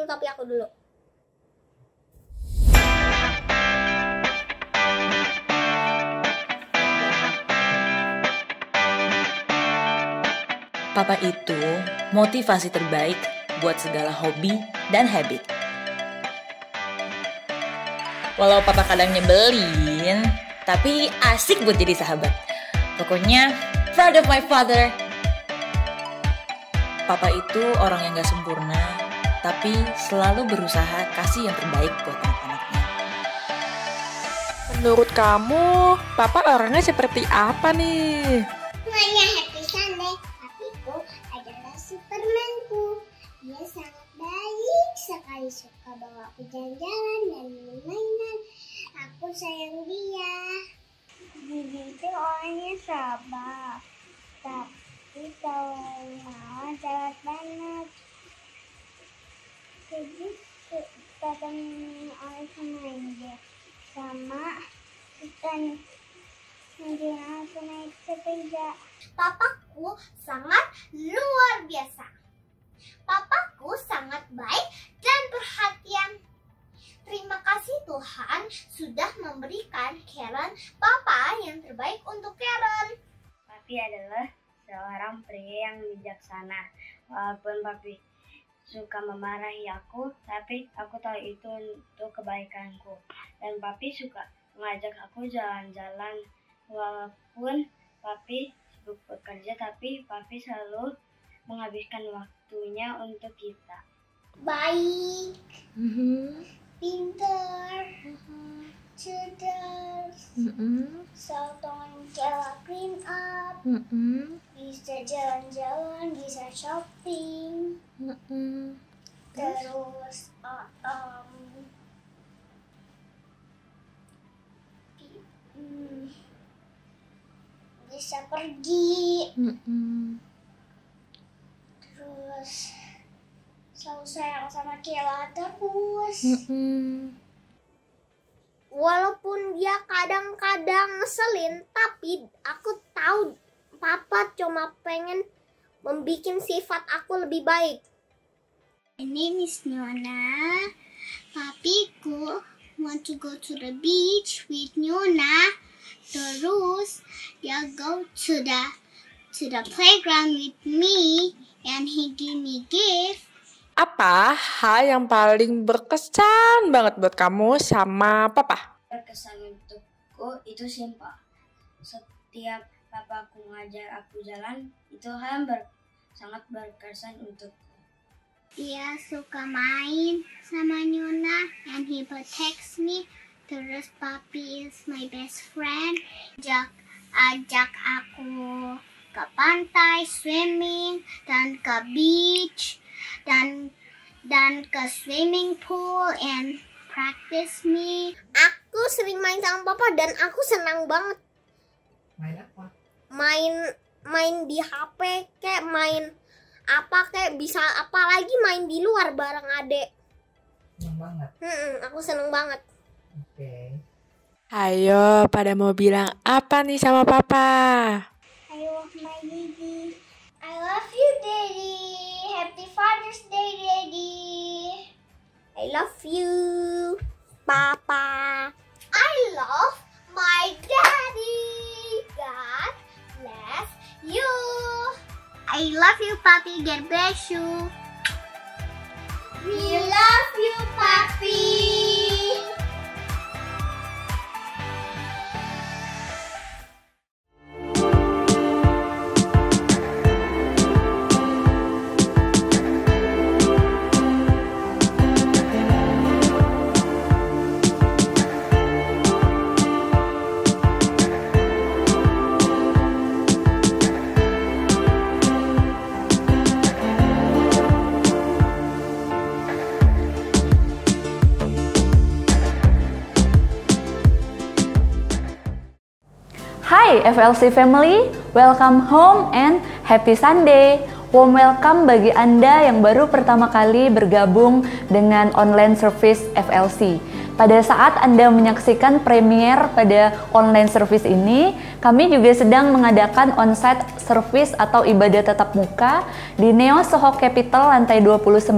dulu topi aku dulu. Papa itu motivasi terbaik buat segala hobi dan habit. Walau papa kadang nyebelin, tapi asik buat jadi sahabat. Pokoknya, proud of my father. Papa itu orang yang gak sempurna, tapi selalu berusaha kasih yang terbaik buat anak-anaknya. Menurut kamu, papa orangnya seperti apa nih? Semuanya happy Sunday. Papiku adalah Supermanku. Dia sangat baik sekali, suka bawa aku jalan-jalan dan mainan. Aku sayang dia. Bibi itu orangnya sabar, tapi kalau mau jahat banget. Jadi kadang orang main dia sama ikan yang aku naik sepeda. Papaku sangat luar biasa. Papaku sangat baik dan perhatian. Terima kasih Tuhan sudah memberikan Karen papa yang terbaik untuk Karen. Papi adalah seorang pria yang bijaksana. Walaupun papi suka memarahi aku, tapi aku tahu itu untuk kebaikanku. Dan papi suka mengajak aku jalan-jalan. Walaupun papi sibuk bekerja, tapi papi selalu menghabiskan waktunya untuk kita. Baik, pintar, cerdas, selalu clean up, bisa jalan-jalan, bisa shopping, terus bisa pergi, terus selalu sayang sama Kela terus. Walaupun dia kadang-kadang ngeselin, tapi aku tahu papa cuma pengen membuat sifat aku lebih baik. Ini Miss Nona, papiku want to go to the beach with Nona. Terus dia go to the playground with me and he give me gift. Apa hal yang paling berkesan banget buat kamu sama papa? Berkesan untukku itu simpel. Setiap papaku ngajar aku jalan, itu hal sangat berkesan untukku. Dia suka main sama Nuna and he protects me. Terus papi is my best friend. Ajak aku ke pantai, swimming, dan ke beach, dan ke swimming pool and practice me. Aku sering main sama papa dan aku senang banget. Main apa? Main di HP, kayak main apa, kayak bisa apalagi main di luar bareng adek. Seneng banget. Aku seneng banget. Oke. Ayo, pada mau bilang apa nih sama papa? I love my daddy. I love you, daddy. Happy Father's Day, daddy. I love you, papa. I love my daddy. God bless you. I love you, papi. God bless you. We love you, papi. Hai FLC Family, welcome home and happy Sunday. Warm welcome bagi Anda yang baru pertama kali bergabung dengan online service FLC. Pada saat Anda menyaksikan premier pada online service ini, kami juga sedang mengadakan onsite service atau ibadah tatap muka di Neo Soho Capital lantai 29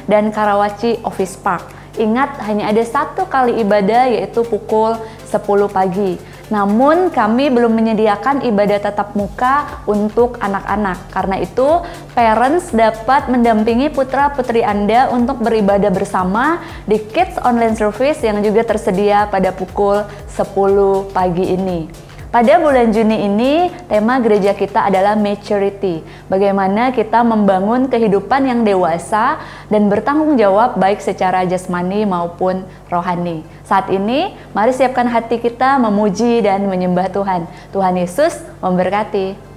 dan Karawaci Office Park. Ingat, hanya ada satu kali ibadah yaitu pukul 10 pagi. Namun kami belum menyediakan ibadah tatap muka untuk anak-anak. Karena itu, parents dapat mendampingi putra-putri Anda untuk beribadah bersama di Kids Online Service yang juga tersedia pada pukul 10 pagi ini. Pada bulan Juni ini, tema gereja kita adalah maturity. Bagaimana kita membangun kehidupan yang dewasa dan bertanggung jawab baik secara jasmani maupun rohani. Saat ini, mari siapkan hati kita memuji dan menyembah Tuhan. Tuhan Yesus memberkati.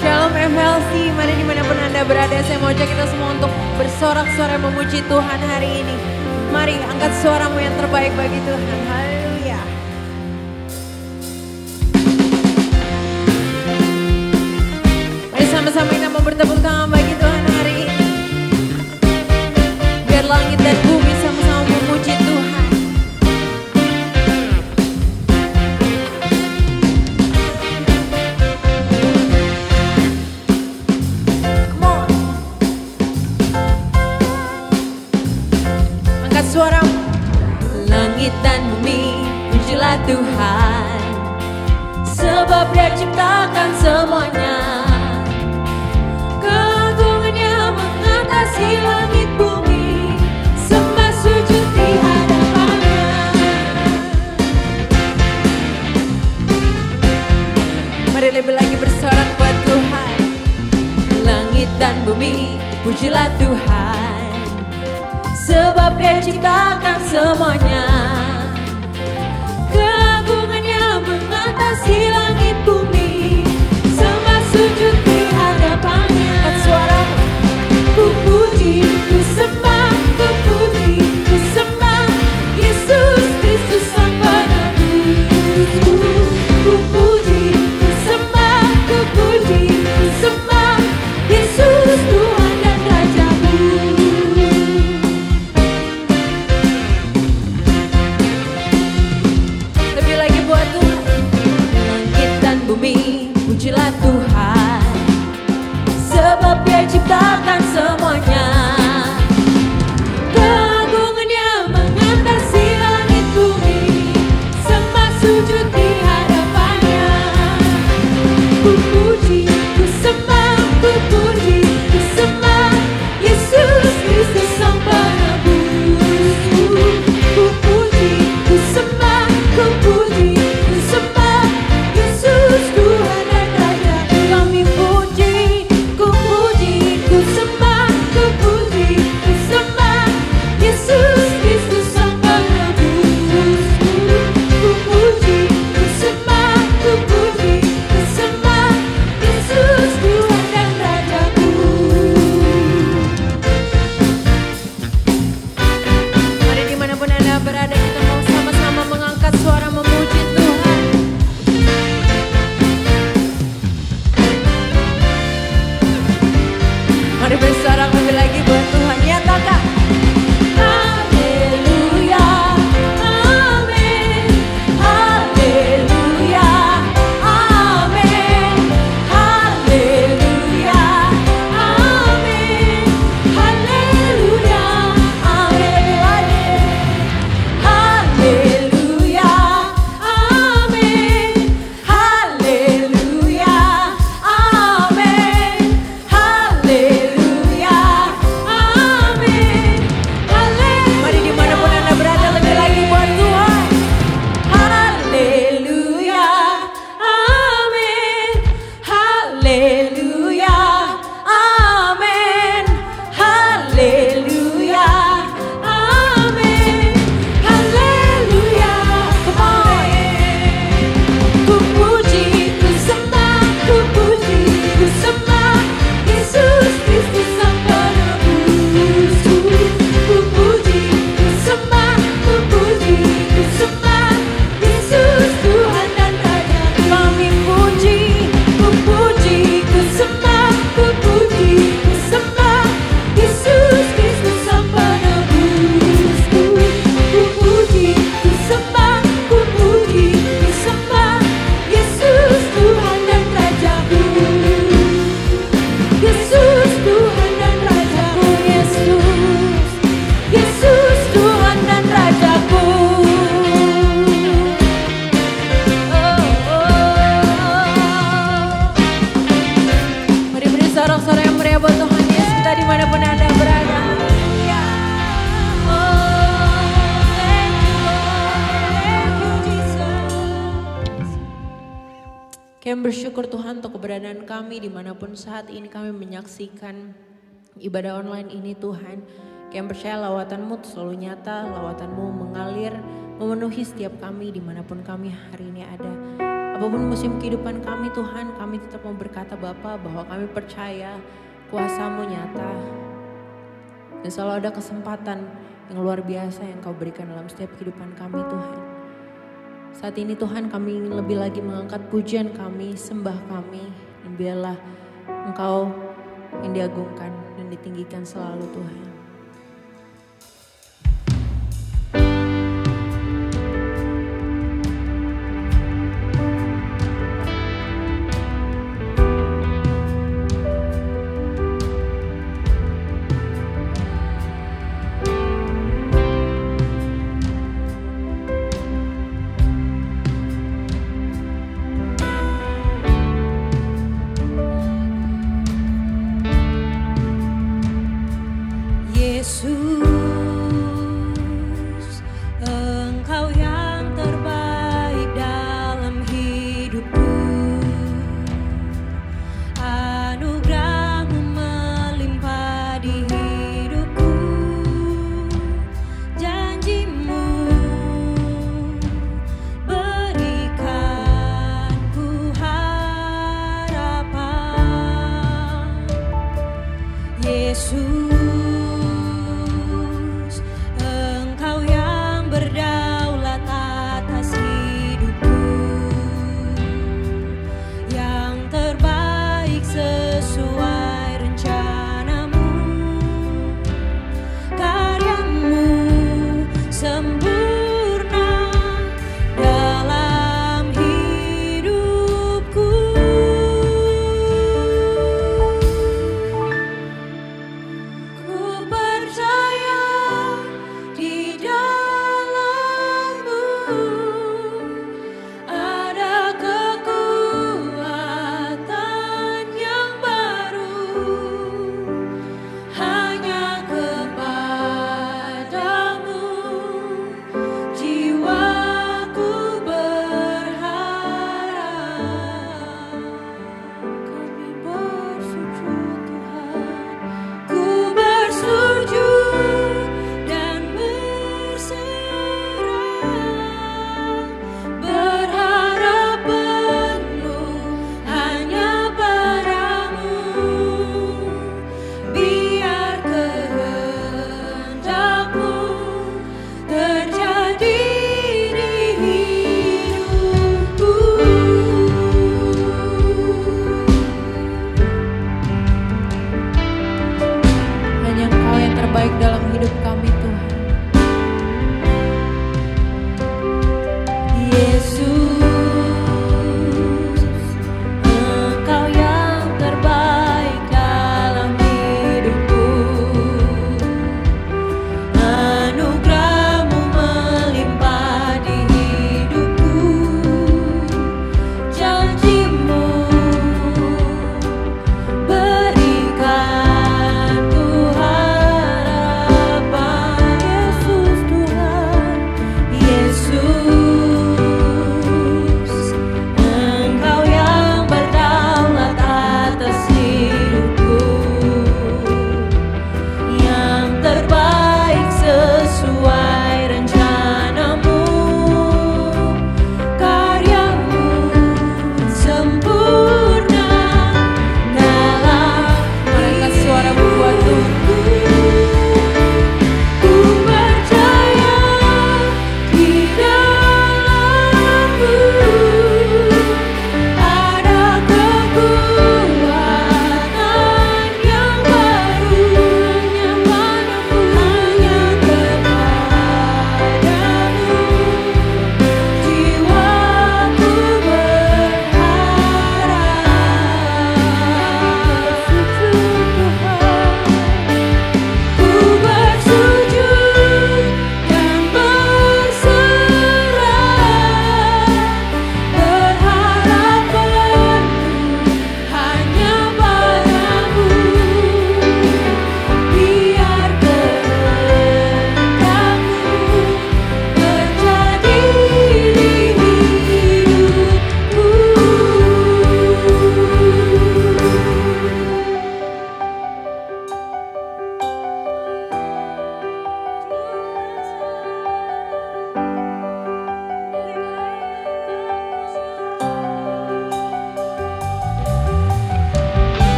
Shalom FLC, mana dimanapun Anda berada, saya mau ajak kita semua untuk bersorak-sorai memuji Tuhan hari ini. Mari angkat suaramu yang terbaik bagi Tuhan. Haleluya. Mari sama-sama kita mau bertepuk tangan bagi Tuhan hari ini. Biar langit dan bumi sama-sama memuji Tuhan. Suara langit dan bumi, pujilah Tuhan, sebab Dia ciptakan semuanya. Keagungannya mengatasi langit bumi, sembah sujud di hadapannya. Mari lebih lagi bersorak buat Tuhan. Langit dan bumi, pujilah Tuhan, sebab Dia ciptakan semuanya. Keagungannya mengatasi langit bumi, sembah sujud di hadapannya. Angkat suara, ku puji, ku sembah, ku puji, ku sembah Yesus Kristus Sang Penebusku. Ku puji, ku sembah, ku puji, ku sembah Yesus Tuhan dan Rajaku. Langit buat Tuhan Yesus kita dimanapun Anda berada. Ya. Oh, thank you Lord, thank you Jesus. Kami bersyukur Tuhan untuk keberadaan kami dimanapun saat ini kami menyaksikan ibadah online ini Tuhan. Kami percaya lawatan-Mu selalu nyata, lawatan-Mu mengalir, memenuhi setiap kami dimanapun kami hari ini ada. Apapun musim kehidupan kami Tuhan, kami tetap mau berkata Bapa bahwa kami percaya kuasa-Mu nyata. Dan selalu ada kesempatan yang luar biasa yang Kau berikan dalam setiap kehidupan kami Tuhan. Saat ini Tuhan kami ingin lebih lagi mengangkat pujian kami, sembah kami. Dan biarlah Engkau yang diagungkan dan ditinggikan selalu Tuhan. Yesus, Engkau yang terbaik dalam hidupku. Anugerah-Mu melimpah di hidupku. Janji-Mu berikanku harapan. Yesus,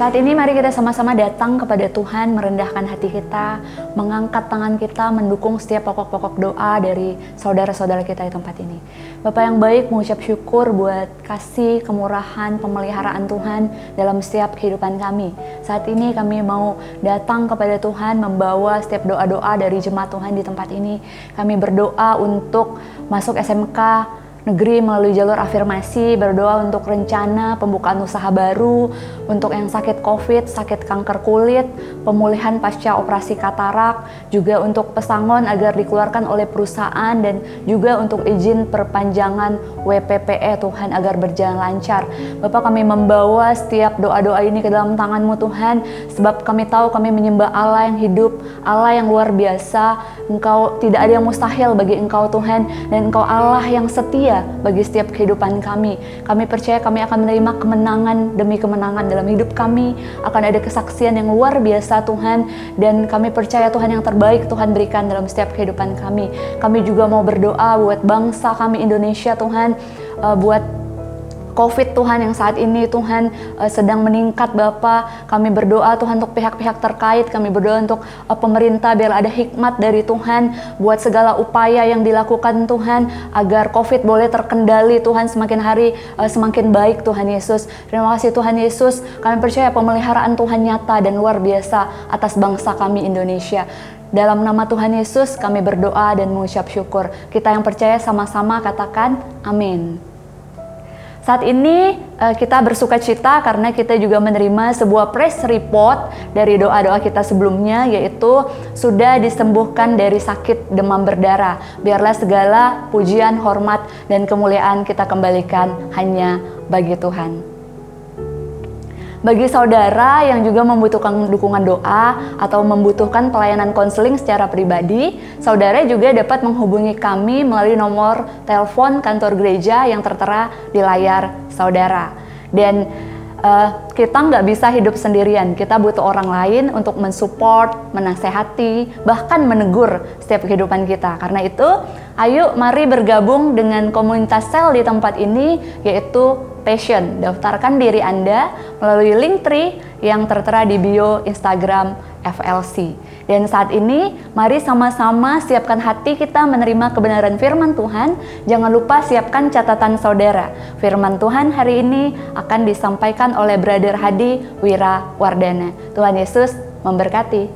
Saat ini mari kita sama-sama datang kepada Tuhan, merendahkan hati kita, mengangkat tangan kita, mendukung setiap pokok-pokok doa dari saudara-saudara kita di tempat ini. Bapak yang baik, mengucap syukur buat kasih, kemurahan, pemeliharaan Tuhan dalam setiap kehidupan kami. Saat ini kami mau datang kepada Tuhan, membawa setiap doa-doa dari jemaat Tuhan di tempat ini. Kami berdoa untuk masuk SMK negeri melalui jalur afirmasi, berdoa untuk rencana pembukaan usaha baru, untuk yang sakit COVID, sakit kanker kulit, pemulihan pasca operasi katarak, juga untuk pesangon agar dikeluarkan oleh perusahaan, dan juga untuk izin perpanjangan WPPE Tuhan agar berjalan lancar. Bapak, kami membawa setiap doa-doa ini ke dalam tangan-Mu Tuhan, sebab kami tahu kami menyembah Allah yang hidup, Allah yang luar biasa. Engkau, tidak ada yang mustahil bagi Engkau Tuhan, dan Engkau Allah yang setia bagi setiap kehidupan kami. Kami percaya kami akan menerima kemenangan demi kemenangan dalam hidup kami. Akan ada kesaksian yang luar biasa Tuhan, dan kami percaya Tuhan yang terbaik Tuhan berikan dalam setiap kehidupan kami. Kami juga mau berdoa buat bangsa kami Indonesia Tuhan, buat COVID Tuhan yang saat ini Tuhan sedang meningkat Bapa. Kami berdoa Tuhan untuk pihak-pihak terkait, kami berdoa untuk pemerintah biar ada hikmat dari Tuhan buat segala upaya yang dilakukan Tuhan agar COVID boleh terkendali Tuhan, semakin hari semakin baik Tuhan Yesus. Terima kasih Tuhan Yesus, kami percaya pemeliharaan Tuhan nyata dan luar biasa atas bangsa kami Indonesia. Dalam nama Tuhan Yesus kami berdoa dan mengucap syukur. Kita yang percaya sama-sama katakan amin. Saat ini kita bersuka cita karena kita juga menerima sebuah press report dari doa-doa kita sebelumnya, yaitu sudah disembuhkan dari sakit demam berdarah. Biarlah segala pujian, hormat, dan kemuliaan kita kembalikan hanya bagi Tuhan. Bagi saudara yang juga membutuhkan dukungan doa atau membutuhkan pelayanan konseling secara pribadi, saudara juga dapat menghubungi kami melalui nomor telepon kantor gereja yang tertera di layar saudara. Dan kita nggak bisa hidup sendirian, kita butuh orang lain untuk mensupport, menasehati, bahkan menegur setiap kehidupan kita. Karena itu, ayo mari bergabung dengan komunitas sel di tempat ini, yaitu Passion. Daftarkan diri Anda melalui link tree yang tertera di bio Instagram FLC. Dan saat ini, mari sama-sama siapkan hati kita menerima kebenaran firman Tuhan. Jangan lupa siapkan catatan saudara. Firman Tuhan hari ini akan disampaikan oleh Brother Hadi Wira Wardana. Tuhan Yesus memberkati.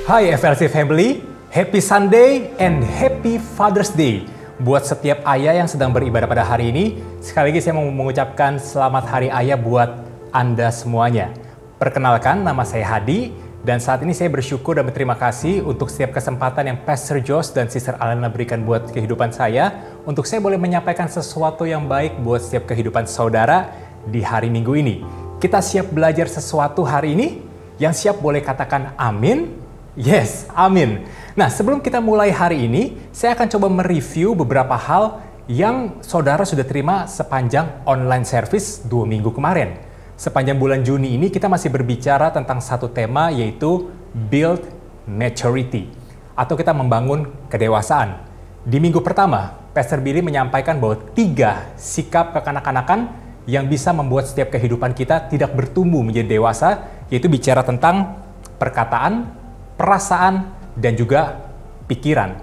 Hai FLC Family, Happy Sunday and Happy Father's Day. Buat setiap ayah yang sedang beribadah pada hari ini, sekali lagi saya mau mengucapkan selamat hari ayah buat Anda semuanya. Perkenalkan, nama saya Hadi, dan saat ini saya bersyukur dan berterima kasih untuk setiap kesempatan yang Pastor Josh dan Sister Alana berikan buat kehidupan saya, untuk saya boleh menyampaikan sesuatu yang baik buat setiap kehidupan saudara di hari Minggu ini. Kita siap belajar sesuatu hari ini? Yang siap boleh katakan amin? Yes, amin. Nah, sebelum kita mulai hari ini, saya akan coba mereview beberapa hal yang saudara sudah terima sepanjang online service 2 minggu kemarin. Sepanjang bulan Juni ini kita masih berbicara tentang satu tema, yaitu Build Maturity, atau kita membangun kedewasaan. Di minggu pertama, Pastor Billy menyampaikan bahwa 3 sikap kekanak-kanakan yang bisa membuat setiap kehidupan kita tidak bertumbuh menjadi dewasa, yaitu bicara tentang perkataan, perasaan, dan juga pikiran.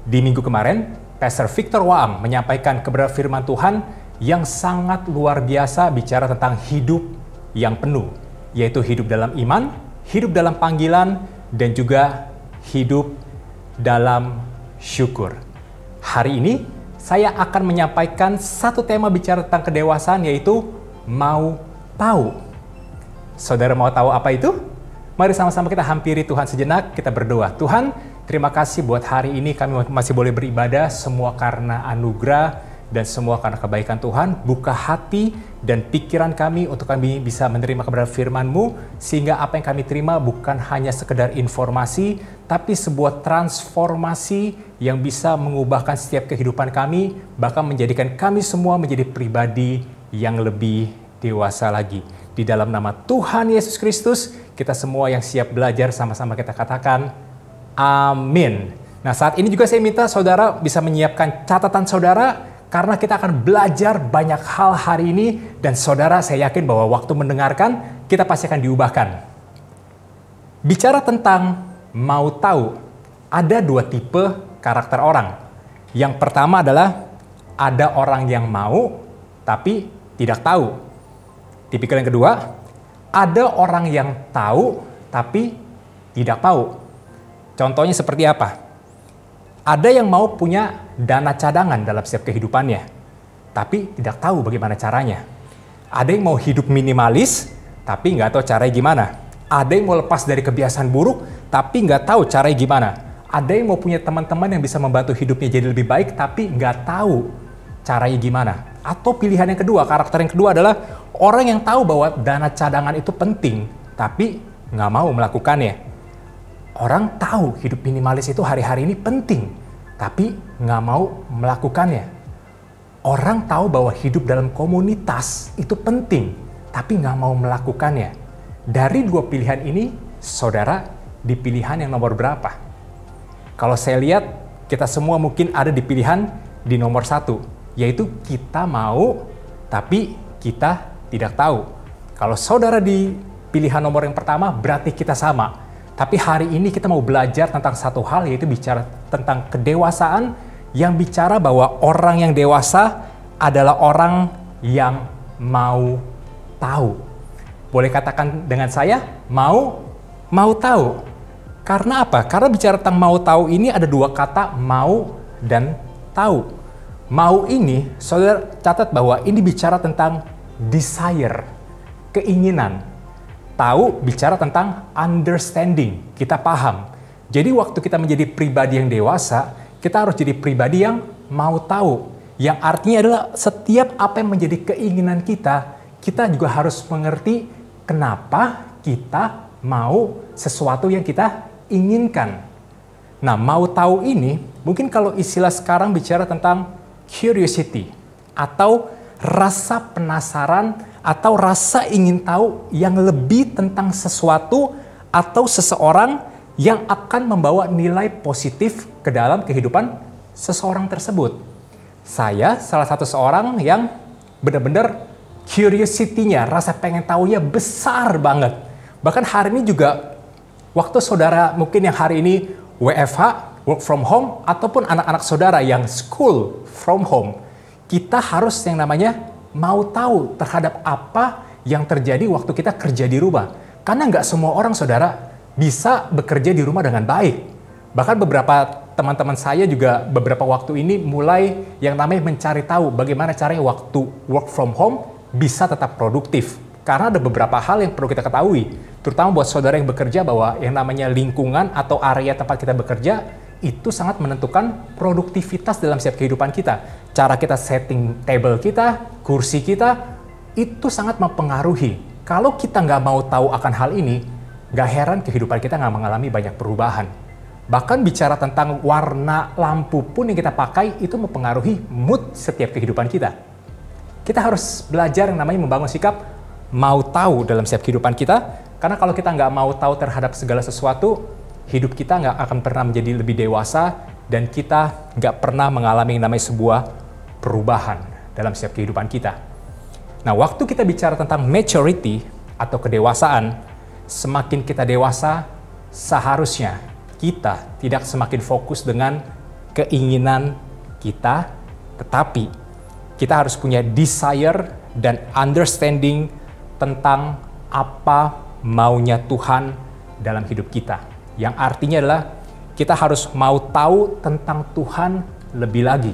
Di minggu kemarin, Pastor Victor Waam menyampaikan kebenaran firman Tuhan yang sangat luar biasa bicara tentang hidup yang penuh, yaitu hidup dalam iman, hidup dalam panggilan, dan juga hidup dalam syukur. Hari ini, saya akan menyampaikan satu tema bicara tentang kedewasaan, yaitu mau tahu. Saudara mau tahu apa itu? Mari sama-sama kita hampiri Tuhan sejenak, kita berdoa. Tuhan, terima kasih buat hari ini kami masih boleh beribadah, semua karena anugerah dan semua karena kebaikan Tuhan. Buka hati dan pikiran kami untuk kami bisa menerima kebenaran firman-Mu, sehingga apa yang kami terima bukan hanya sekedar informasi, tapi sebuah transformasi yang bisa mengubahkan setiap kehidupan kami, bahkan menjadikan kami semua menjadi pribadi yang lebih dewasa lagi. Di dalam nama Tuhan Yesus Kristus, kita semua yang siap belajar sama-sama kita katakan, amin. Nah, saat ini juga saya minta saudara bisa menyiapkan catatan saudara, karena kita akan belajar banyak hal hari ini, dan saudara saya yakin bahwa waktu mendengarkan, kita pasti akan diubahkan. Bicara tentang mau tahu, ada dua tipe karakter orang. Yang pertama adalah ada orang yang mau, tapi tidak tahu. Tipikal yang kedua, ada orang yang tahu, tapi tidak tahu. Contohnya seperti apa? Ada yang mau punya dana cadangan dalam setiap kehidupannya, tapi tidak tahu bagaimana caranya. Ada yang mau hidup minimalis, tapi nggak tahu caranya gimana. Ada yang mau lepas dari kebiasaan buruk, tapi nggak tahu caranya gimana. Ada yang mau punya teman-teman yang bisa membantu hidupnya jadi lebih baik, tapi nggak tahu caranya gimana. Atau pilihan yang kedua, karakter yang kedua adalah orang yang tahu bahwa dana cadangan itu penting, tapi nggak mau melakukannya. Orang tahu hidup minimalis itu hari-hari ini penting, tapi nggak mau melakukannya. Orang tahu bahwa hidup dalam komunitas itu penting, tapi nggak mau melakukannya. Dari dua pilihan ini, saudara di pilihan yang nomor berapa? Kalau saya lihat, kita semua mungkin ada di pilihan di nomor 1, yaitu kita mau, tapi kita tidak tahu. Kalau saudara di pilihan nomor yang pertama, berarti kita sama. Tapi hari ini kita mau belajar tentang satu hal, yaitu bicara tentang kedewasaan, yang bicara bahwa orang yang dewasa adalah orang yang mau tahu. Boleh katakan dengan saya, mau tahu. Karena apa? Karena bicara tentang mau tahu ini ada dua kata, mau dan tahu. Mau ini, saudara catat bahwa ini bicara tentang desire, keinginan. Tahu bicara tentang understanding, kita paham. Jadi waktu kita menjadi pribadi yang dewasa, kita harus jadi pribadi yang mau tahu. Yang artinya adalah setiap apa yang menjadi keinginan kita juga harus mengerti kenapa kita mau sesuatu yang kita inginkan. Nah, mau tahu ini, mungkin kalau istilah sekarang bicara tentang curiosity, atau rasa penasaran, atau rasa ingin tahu yang lebih tentang sesuatu atau seseorang yang akan membawa nilai positif ke dalam kehidupan seseorang tersebut. Saya salah satu seorang yang benar-benar curiosity-nya, rasa pengen tahunya besar banget. Bahkan hari ini juga, waktu saudara mungkin yang hari ini WFH, work from home, ataupun anak-anak saudara yang school from home, kita harus yang namanya mau tahu terhadap apa yang terjadi waktu kita kerja di rumah. Karena nggak semua orang, saudara, bisa bekerja di rumah dengan baik. Bahkan beberapa teman-teman saya juga beberapa waktu ini mulai yang namanya mencari tahu bagaimana caranya waktu work from home bisa tetap produktif. Karena ada beberapa hal yang perlu kita ketahui, terutama buat saudara yang bekerja, bahwa yang namanya lingkungan atau area tempat kita bekerja itu sangat menentukan produktivitas dalam setiap kehidupan kita. Cara kita setting table kita, kursi kita, itu sangat mempengaruhi. Kalau kita nggak mau tahu akan hal ini, nggak heran kehidupan kita nggak mengalami banyak perubahan. Bahkan bicara tentang warna lampu pun yang kita pakai, itu mempengaruhi mood setiap kehidupan kita. Kita harus belajar yang namanya membangun sikap mau tahu dalam setiap kehidupan kita, karena kalau kita nggak mau tahu terhadap segala sesuatu, hidup kita nggak akan pernah menjadi lebih dewasa, dan kita nggak pernah mengalami yang namanya sebuah perubahan dalam setiap kehidupan kita. Nah, waktu kita bicara tentang maturity atau kedewasaan, semakin kita dewasa, seharusnya kita tidak semakin fokus dengan keinginan kita, tetapi kita harus punya desire dan understanding tentang apa maunya Tuhan dalam hidup kita. Yang artinya adalah kita harus mau tahu tentang Tuhan lebih lagi.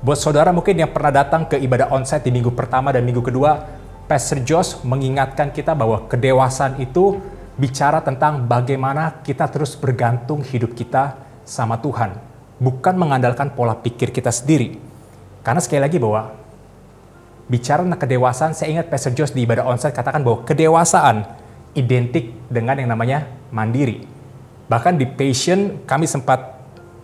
Buat saudara mungkin yang pernah datang ke ibadah onsite di minggu pertama dan minggu kedua, Pastor Josh mengingatkan kita bahwa kedewasaan itu bicara tentang bagaimana kita terus bergantung hidup kita sama Tuhan. Bukan mengandalkan pola pikir kita sendiri. Karena sekali lagi bahwa bicara tentang kedewasaan, saya ingat Pastor Josh di ibadah onsite katakan bahwa kedewasaan identik dengan yang namanya mandiri. Bahkan di Passion kami sempat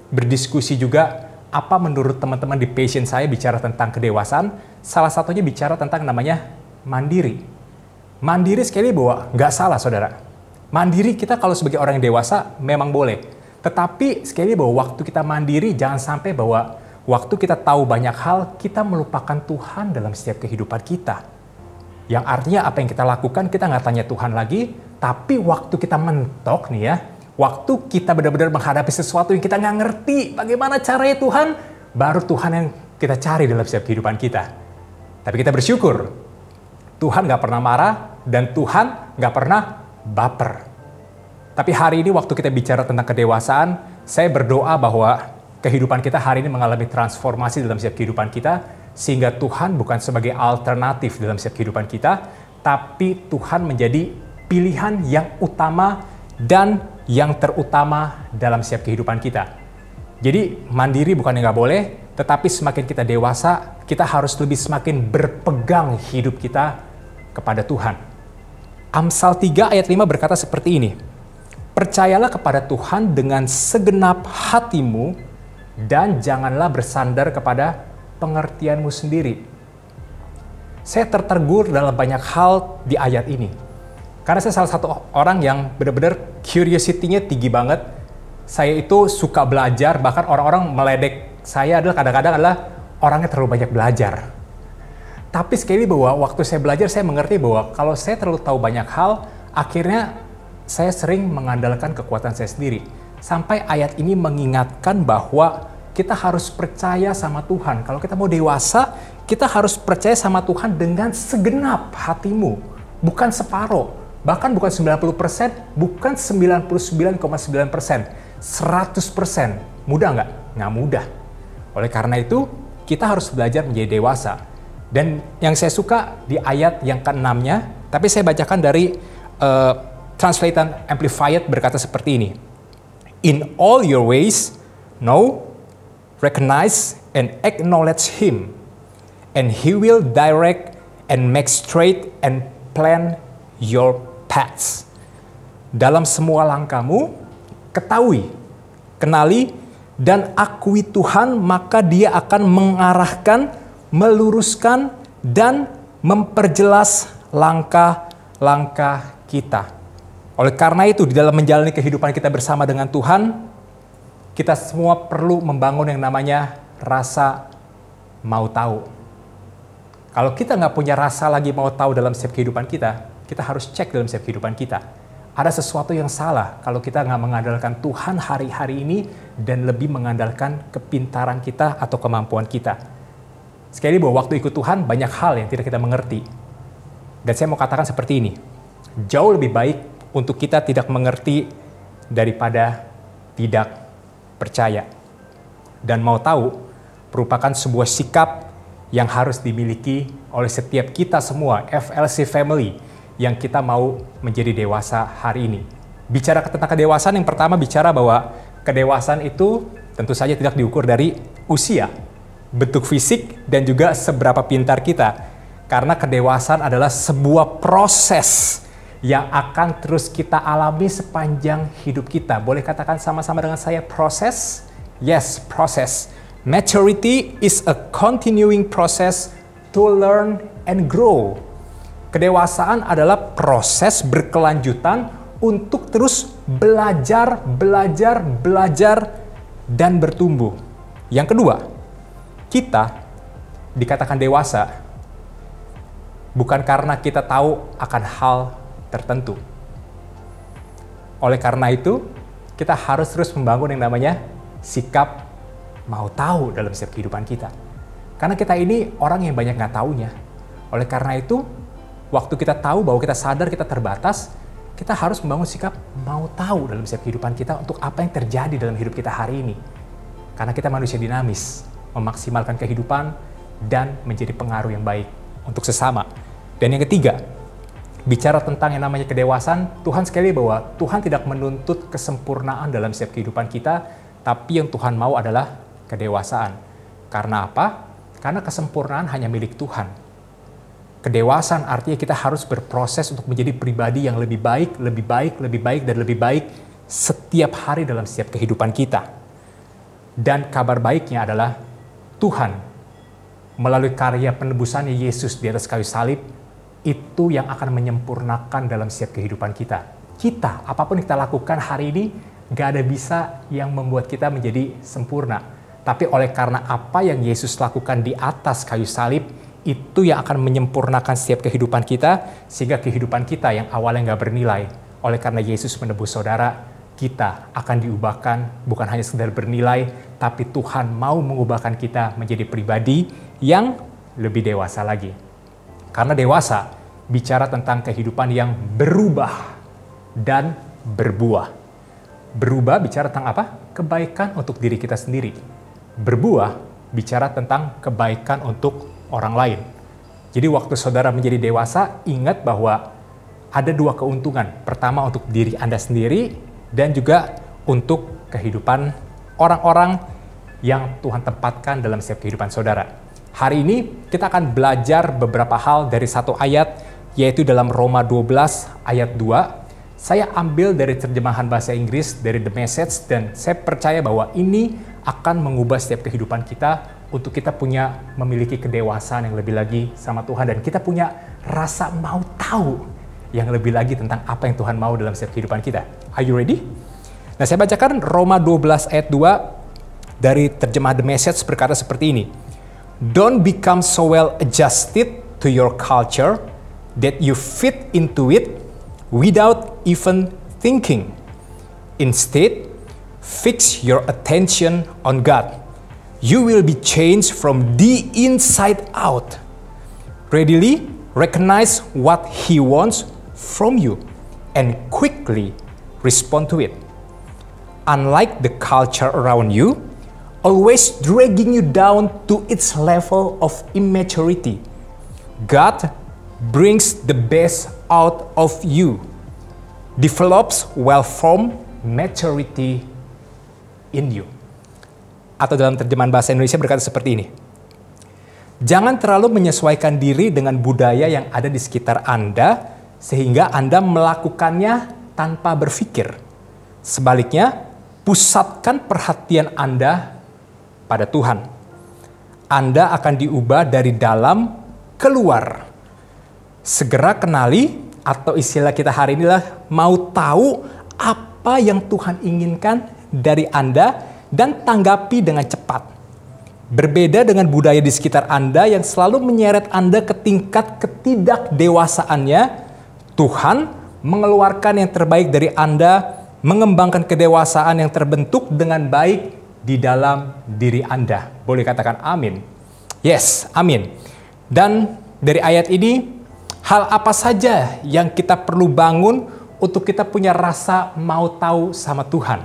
berdiskusi juga apa menurut teman-teman di Passion saya bicara tentang kedewasaan. Salah satunya bicara tentang namanya mandiri. Mandiri sekali bahwa nggak salah saudara. Mandiri kita kalau sebagai orang yang dewasa memang boleh. Tetapi sekali bahwa waktu kita mandiri jangan sampai bahwa waktu kita tahu banyak hal kita melupakan Tuhan dalam setiap kehidupan kita. Yang artinya apa yang kita lakukan kita nggak tanya Tuhan lagi. Tapi waktu kita mentok nih ya. Waktu kita benar-benar menghadapi sesuatu yang kita nggak ngerti bagaimana caranya Tuhan, baru Tuhan yang kita cari dalam setiap kehidupan kita. Tapi kita bersyukur, Tuhan nggak pernah marah dan Tuhan nggak pernah baper. Tapi hari ini waktu kita bicara tentang kedewasaan, saya berdoa bahwa kehidupan kita hari ini mengalami transformasi dalam setiap kehidupan kita, sehingga Tuhan bukan sebagai alternatif dalam setiap kehidupan kita, tapi Tuhan menjadi pilihan yang utama dan yang terutama dalam setiap kehidupan kita. Jadi mandiri bukan yang nggak boleh, tetapi semakin kita dewasa, kita harus lebih semakin berpegang hidup kita kepada Tuhan. Amsal 3 ayat 5 berkata seperti ini, percayalah kepada Tuhan dengan segenap hatimu dan janganlah bersandar kepada pengertianmu sendiri. Saya tertegur dalam banyak hal di ayat ini. Karena saya salah satu orang yang benar-benar curiosity-nya tinggi banget. Saya itu suka belajar, bahkan orang-orang meledek saya adalah kadang-kadang adalah orangnya terlalu banyak belajar. Tapi sekali bahwa waktu saya belajar, saya mengerti bahwa kalau saya terlalu tahu banyak hal, akhirnya saya sering mengandalkan kekuatan saya sendiri. Sampai ayat ini mengingatkan bahwa kita harus percaya sama Tuhan. Kalau kita mau dewasa, kita harus percaya sama Tuhan dengan segenap hatimu, bukan separuh. Bahkan bukan 90%, bukan 99,9%, 100%. Mudah nggak? Nggak mudah. Oleh karena itu, kita harus belajar menjadi dewasa. Dan yang saya suka di ayat yang ke-6-nya, tapi saya bacakan dari Translation Amplified berkata seperti ini. In all your ways, know, recognize, and acknowledge Him, and He will direct and make straight and plan your paths. Dalam semua langkahmu, ketahui, kenali, dan akui Tuhan, maka Dia akan mengarahkan, meluruskan, dan memperjelas langkah-langkah kita. Oleh karena itu, di dalam menjalani kehidupan kita bersama dengan Tuhan, kita semua perlu membangun yang namanya rasa mau tahu. Kalau kita nggak punya rasa lagi mau tahu dalam setiap kehidupan kita harus cek dalam setiap kehidupan kita. Ada sesuatu yang salah kalau kita nggak mengandalkan Tuhan hari-hari ini dan lebih mengandalkan kepintaran kita atau kemampuan kita. Sekali bahwa waktu ikut Tuhan banyak hal yang tidak kita mengerti. Dan saya mau katakan seperti ini. Jauh lebih baik untuk kita tidak mengerti daripada tidak percaya. Dan mau tahu merupakan sebuah sikap yang harus dimiliki oleh setiap kita semua, FLC Family, yang kita mau menjadi dewasa hari ini. Bicara tentang kedewasaan, yang pertama bicara bahwa kedewasaan itu tentu saja tidak diukur dari usia, bentuk fisik, dan juga seberapa pintar kita. Karena kedewasaan adalah sebuah proses yang akan terus kita alami sepanjang hidup kita. Boleh katakan sama-sama dengan saya proses? Yes, proses. Maturity is a continuing process to learn and grow. Kedewasaan adalah proses berkelanjutan untuk terus belajar, dan bertumbuh. Yang kedua, kita dikatakan dewasa bukan karena kita tahu akan hal tertentu. Oleh karena itu, kita harus terus membangun yang namanya sikap mau tahu dalam setiap kehidupan kita. Karena kita ini orang yang banyak nggak taunya. Oleh karena itu, waktu kita tahu bahwa kita sadar kita terbatas, kita harus membangun sikap mau tahu dalam setiap kehidupan kita untuk apa yang terjadi dalam hidup kita hari ini. Karena kita manusia dinamis, memaksimalkan kehidupan dan menjadi pengaruh yang baik untuk sesama. Dan yang ketiga, bicara tentang yang namanya kedewasaan, Tuhan sekali bahwa Tuhan tidak menuntut kesempurnaan dalam setiap kehidupan kita, tapi yang Tuhan mau adalah kedewasaan. Karena apa? Karena kesempurnaan hanya milik Tuhan. Kedewasaan artinya kita harus berproses untuk menjadi pribadi yang lebih baik, dan lebih baik setiap hari dalam setiap kehidupan kita. Dan kabar baiknya adalah Tuhan melalui karya penebusannya Yesus di atas kayu salib itu yang akan menyempurnakan dalam setiap kehidupan kita. Kita, apapun yang kita lakukan hari ini, gak ada bisa yang membuat kita menjadi sempurna. Tapi oleh karena apa yang Yesus lakukan di atas kayu salib, itu yang akan menyempurnakan setiap kehidupan kita, sehingga kehidupan kita yang awalnya gak bernilai, oleh karena Yesus menebus saudara, kita akan diubahkan bukan hanya sekedar bernilai, tapi Tuhan mau mengubahkan kita menjadi pribadi yang lebih dewasa lagi. Karena dewasa bicara tentang kehidupan yang berubah dan berbuah. Berubah bicara tentang apa? Kebaikan untuk diri kita sendiri. Berbuah bicara tentang kebaikan untuk orang lain. Jadi waktu saudara menjadi dewasa, ingat bahwa ada dua keuntungan. Pertama untuk diri Anda sendiri, dan juga untuk kehidupan orang-orang yang Tuhan tempatkan dalam setiap kehidupan saudara. Hari ini kita akan belajar beberapa hal dari satu ayat, yaitu dalam Roma 12 ayat 2. Saya ambil dari terjemahan bahasa Inggris dari The Message, dan saya percaya bahwa ini akan mengubah setiap kehidupan kita untuk kita memiliki kedewasaan yang lebih lagi sama Tuhan, dan kita punya rasa mau tahu yang lebih lagi tentang apa yang Tuhan mau dalam setiap kehidupan kita. Are you ready? Nah, saya bacakan Roma 12 ayat 2 dari terjemahan The Message berkata seperti ini. Don't become so well adjusted to your culture that you fit into it without even thinking. Instead, fix your attention on God. You will be changed from the inside out. Readily recognize what He wants from you and quickly respond to it. Unlike the culture around you, always dragging you down to its level of immaturity, God brings the best out of you, develops well-formed maturity in you. Atau dalam terjemahan bahasa Indonesia berkata seperti ini. Jangan terlalu menyesuaikan diri dengan budaya yang ada di sekitar Anda, sehingga Anda melakukannya tanpa berpikir. Sebaliknya, pusatkan perhatian Anda pada Tuhan. Anda akan diubah dari dalam keluar. Segera kenali, atau istilah kita hari inilah mau tahu apa yang Tuhan inginkan dari Anda dan tanggapi dengan cepat. Berbeda dengan budaya di sekitar Anda yang selalu menyeret Anda ke tingkat ketidakdewasaannya, Tuhan mengeluarkan yang terbaik dari Anda, mengembangkan kedewasaan yang terbentuk dengan baik di dalam diri Anda. Boleh katakan amin? Yes, amin. Dan dari ayat ini, hal apa saja yang kita perlu bangun untuk kita punya rasa mau tahu sama Tuhan?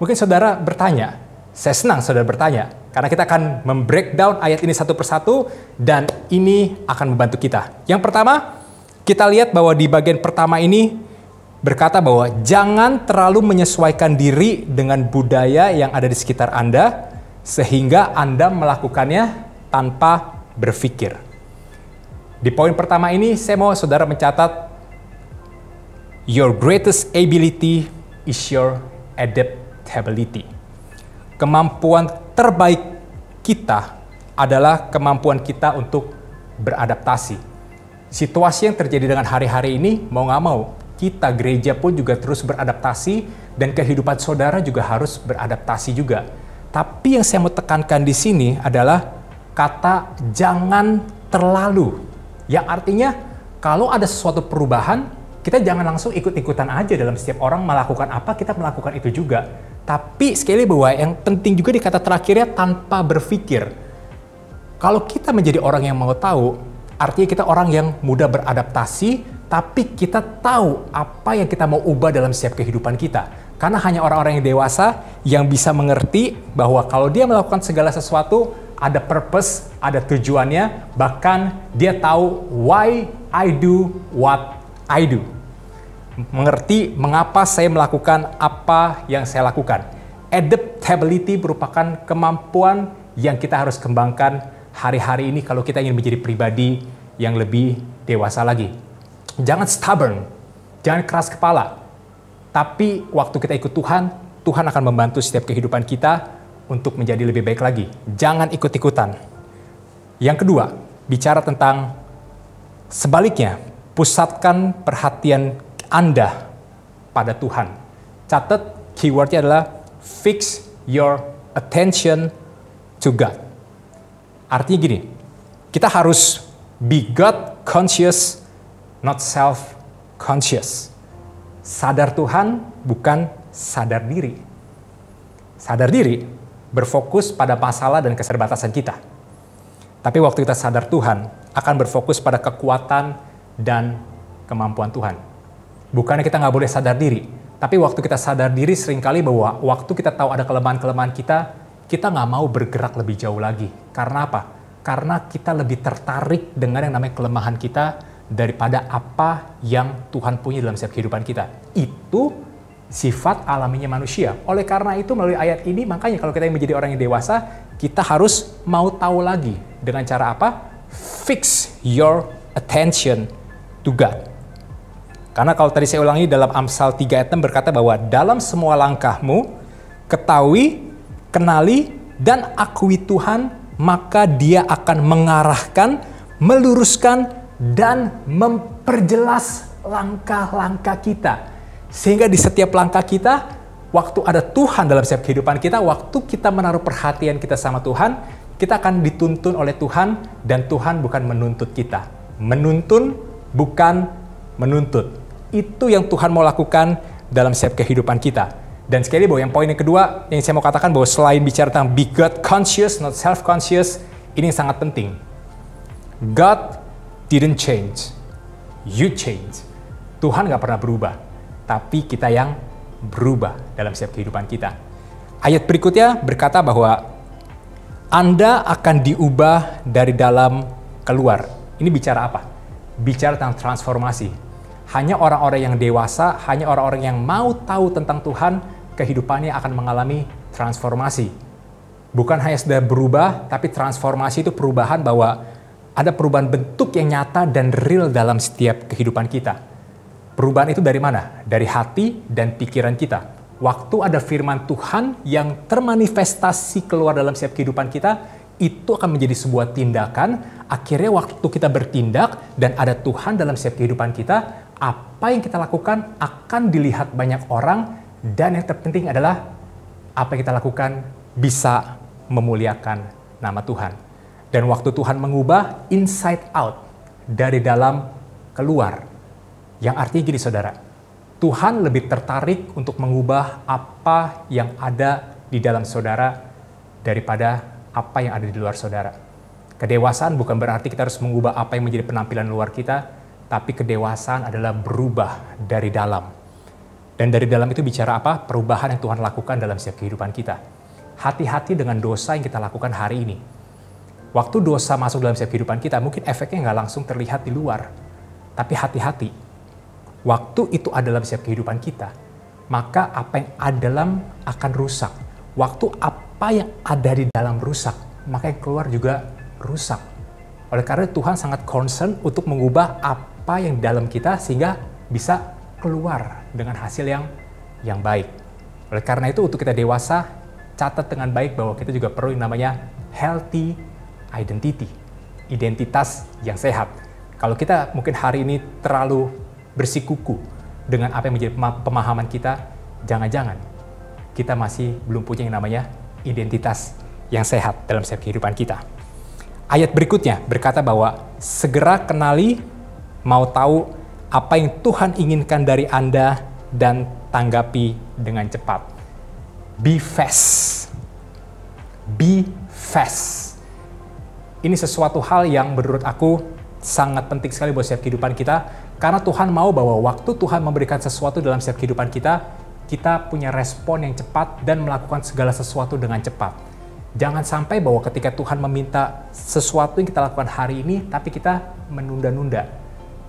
Mungkin saudara bertanya, saya senang saudara bertanya, karena kita akan membreakdown ayat ini satu persatu, dan ini akan membantu kita. Yang pertama, kita lihat bahwa di bagian pertama ini berkata bahwa jangan terlalu menyesuaikan diri dengan budaya yang ada di sekitar Anda, sehingga Anda melakukannya tanpa berpikir. Di poin pertama ini, saya mau saudara mencatat, your greatest ability is your adaptability. Kemampuan terbaik kita adalah kemampuan kita untuk beradaptasi. Situasi yang terjadi dengan hari-hari ini, mau nggak mau, kita gereja pun juga terus beradaptasi, dan kehidupan saudara juga harus beradaptasi juga. Tapi yang saya mau tekankan di sini adalah kata jangan terlalu. Yang artinya, kalau ada sesuatu perubahan, kita jangan langsung ikut-ikutan aja dalam setiap orang melakukan apa, kita melakukan itu juga. Tapi sekali bahwa yang penting juga di kata terakhirnya tanpa berpikir. Kalau kita menjadi orang yang mau tahu, artinya kita orang yang mudah beradaptasi, tapi kita tahu apa yang kita mau ubah dalam setiap kehidupan kita. Karena hanya orang-orang yang dewasa yang bisa mengerti bahwa kalau dia melakukan segala sesuatu, ada purpose, ada tujuannya, bahkan dia tahu why I do what I do. Mengerti mengapa saya melakukan apa yang saya lakukan. Adaptability merupakan kemampuan yang kita harus kembangkan hari-hari ini kalau kita ingin menjadi pribadi yang lebih dewasa lagi. Jangan stubborn, jangan keras kepala. Tapi waktu kita ikut Tuhan, Tuhan akan membantu setiap kehidupan kita untuk menjadi lebih baik lagi. Jangan ikut-ikutan. Yang kedua, bicara tentang sebaliknya, pusatkan perhatian Anda pada Tuhan. Catat, keywordnya adalah fix your attention to God. Artinya gini, kita harus be God conscious, not self conscious. Sadar Tuhan bukan sadar diri. Sadar diri berfokus pada masalah dan keterbatasan kita. Tapi waktu kita sadar Tuhan, akan berfokus pada kekuatan dan kemampuan Tuhan. Bukannya kita nggak boleh sadar diri, tapi waktu kita sadar diri seringkali bahwa waktu kita tahu ada kelemahan-kelemahan kita nggak mau bergerak lebih jauh lagi. Karena apa? Karena kita lebih tertarik dengan yang namanya kelemahan kita daripada apa yang Tuhan punya dalam setiap kehidupan kita. Itu sifat alaminya manusia. Oleh karena itu melalui ayat ini, makanya kalau kita ingin menjadi orang yang dewasa, kita harus mau tahu lagi. Dengan cara apa? Fix your attention to God. Karena kalau tadi saya ulangi dalam Amsal 3 ayat 6 berkata bahwa dalam semua langkahmu, ketahui, kenali, dan akui Tuhan, maka Dia akan mengarahkan, meluruskan, dan memperjelas langkah-langkah kita. Sehingga di setiap langkah kita, waktu ada Tuhan dalam setiap kehidupan kita, waktu kita menaruh perhatian kita sama Tuhan, kita akan dituntun oleh Tuhan, dan Tuhan bukan menuntut kita. Menuntun, bukan menuntut. Itu yang Tuhan mau lakukan dalam setiap kehidupan kita. Dan sekali bahwa yang poin yang kedua, yang saya mau katakan bahwa selain bicara tentang be God conscious, not self-conscious, ini sangat penting. God didn't change. You change. Tuhan nggak pernah berubah. Tapi kita yang berubah dalam setiap kehidupan kita. Ayat berikutnya berkata bahwa Anda akan diubah dari dalam keluar. Ini bicara apa? Bicara tentang transformasi. Hanya orang-orang yang dewasa, hanya orang-orang yang mau tahu tentang Tuhan, kehidupannya akan mengalami transformasi. Bukan hanya sudah berubah, tapi transformasi itu perubahan bahwa ada perubahan bentuk yang nyata dan real dalam setiap kehidupan kita. Perubahan itu dari mana? Dari hati dan pikiran kita. Waktu ada firman Tuhan yang termanifestasi keluar dalam setiap kehidupan kita, itu akan menjadi sebuah tindakan. Akhirnya waktu kita bertindak dan ada Tuhan dalam setiap kehidupan kita, apa yang kita lakukan akan dilihat banyak orang, dan yang terpenting adalah apa yang kita lakukan bisa memuliakan nama Tuhan. Dan waktu Tuhan mengubah inside out, dari dalam keluar. Yang artinya gini saudara, Tuhan lebih tertarik untuk mengubah apa yang ada di dalam saudara daripada apa yang ada di luar saudara. Kedewasaan bukan berarti kita harus mengubah apa yang menjadi penampilan luar kita, tapi kedewasaan adalah berubah dari dalam. Dan dari dalam itu bicara apa? Perubahan yang Tuhan lakukan dalam setiap kehidupan kita. Hati-hati dengan dosa yang kita lakukan hari ini. Waktu dosa masuk dalam setiap kehidupan kita, mungkin efeknya nggak langsung terlihat di luar. Tapi hati-hati. Waktu itu ada dalam setiap kehidupan kita, maka apa yang ada dalam akan rusak. Waktu apa yang ada di dalam rusak, maka yang keluar juga rusak. Oleh karena Tuhan sangat concern untuk mengubah apa yang dalam kita sehingga bisa keluar dengan hasil yang baik. Oleh karena itu untuk kita dewasa, catat dengan baik bahwa kita juga perlu yang namanya healthy identity, identitas yang sehat. Kalau kita mungkin hari ini terlalu bersikuku dengan apa yang menjadi pemahaman kita, jangan-jangan kita masih belum punya yang namanya identitas yang sehat dalam setiap kehidupan kita. Ayat berikutnya berkata bahwa segera kenali, mau tahu apa yang Tuhan inginkan dari Anda dan tanggapi dengan cepat. Be fast. Be fast. Ini sesuatu hal yang menurut aku sangat penting sekali buat setiap kehidupan kita. Karena Tuhan mau bahwa waktu Tuhan memberikan sesuatu dalam setiap kehidupan kita, kita punya respon yang cepat dan melakukan segala sesuatu dengan cepat. Jangan sampai bahwa ketika Tuhan meminta sesuatu yang kita lakukan hari ini, tapi kita menunda-nunda.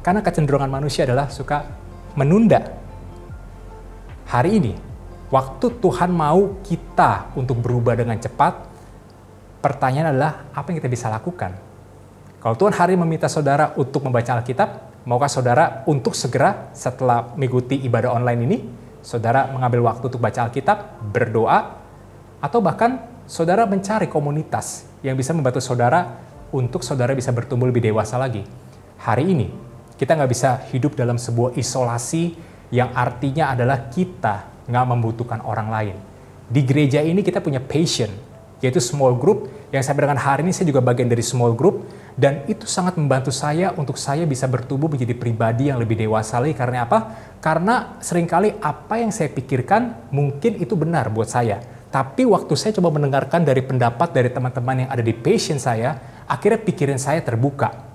Karena kecenderungan manusia adalah suka menunda. Hari ini, waktu Tuhan mau kita untuk berubah dengan cepat, Pertanyaan adalah, apa yang kita bisa lakukan? Kalau Tuhan hari ini meminta saudara untuk membaca Alkitab, maukah saudara untuk segera setelah mengikuti ibadah online ini, saudara mengambil waktu untuk baca Alkitab, berdoa, atau bahkan saudara mencari komunitas yang bisa membantu saudara untuk saudara bisa bertumbuh lebih dewasa lagi. Hari ini, kita nggak bisa hidup dalam sebuah isolasi yang artinya adalah kita nggak membutuhkan orang lain. Di gereja ini kita punya passion, yaitu small group, yang sampai dengan hari ini saya juga bagian dari small group, dan itu sangat membantu saya untuk saya bisa bertumbuh menjadi pribadi yang lebih dewasa lagi. Karena apa? Karena seringkali apa yang saya pikirkan mungkin itu benar buat saya. Tapi waktu saya coba mendengarkan dari pendapat dari teman-teman yang ada di passion saya, akhirnya pikiran saya terbuka.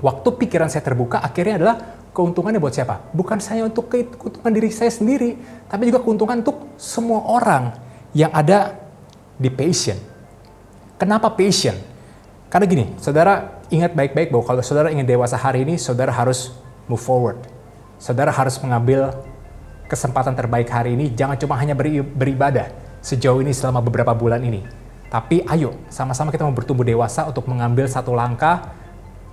Waktu pikiran saya terbuka, akhirnya adalah keuntungannya buat siapa? Bukan saya untuk keuntungan diri saya sendiri, tapi juga keuntungan untuk semua orang yang ada di passion. Kenapa passion? Karena gini, saudara ingat baik-baik bahwa kalau saudara ingin dewasa hari ini, saudara harus move forward. Saudara harus mengambil kesempatan terbaik hari ini, jangan cuma hanya beribadah sejauh ini selama beberapa bulan ini. Tapi ayo, sama-sama kita mau bertumbuh dewasa untuk mengambil satu langkah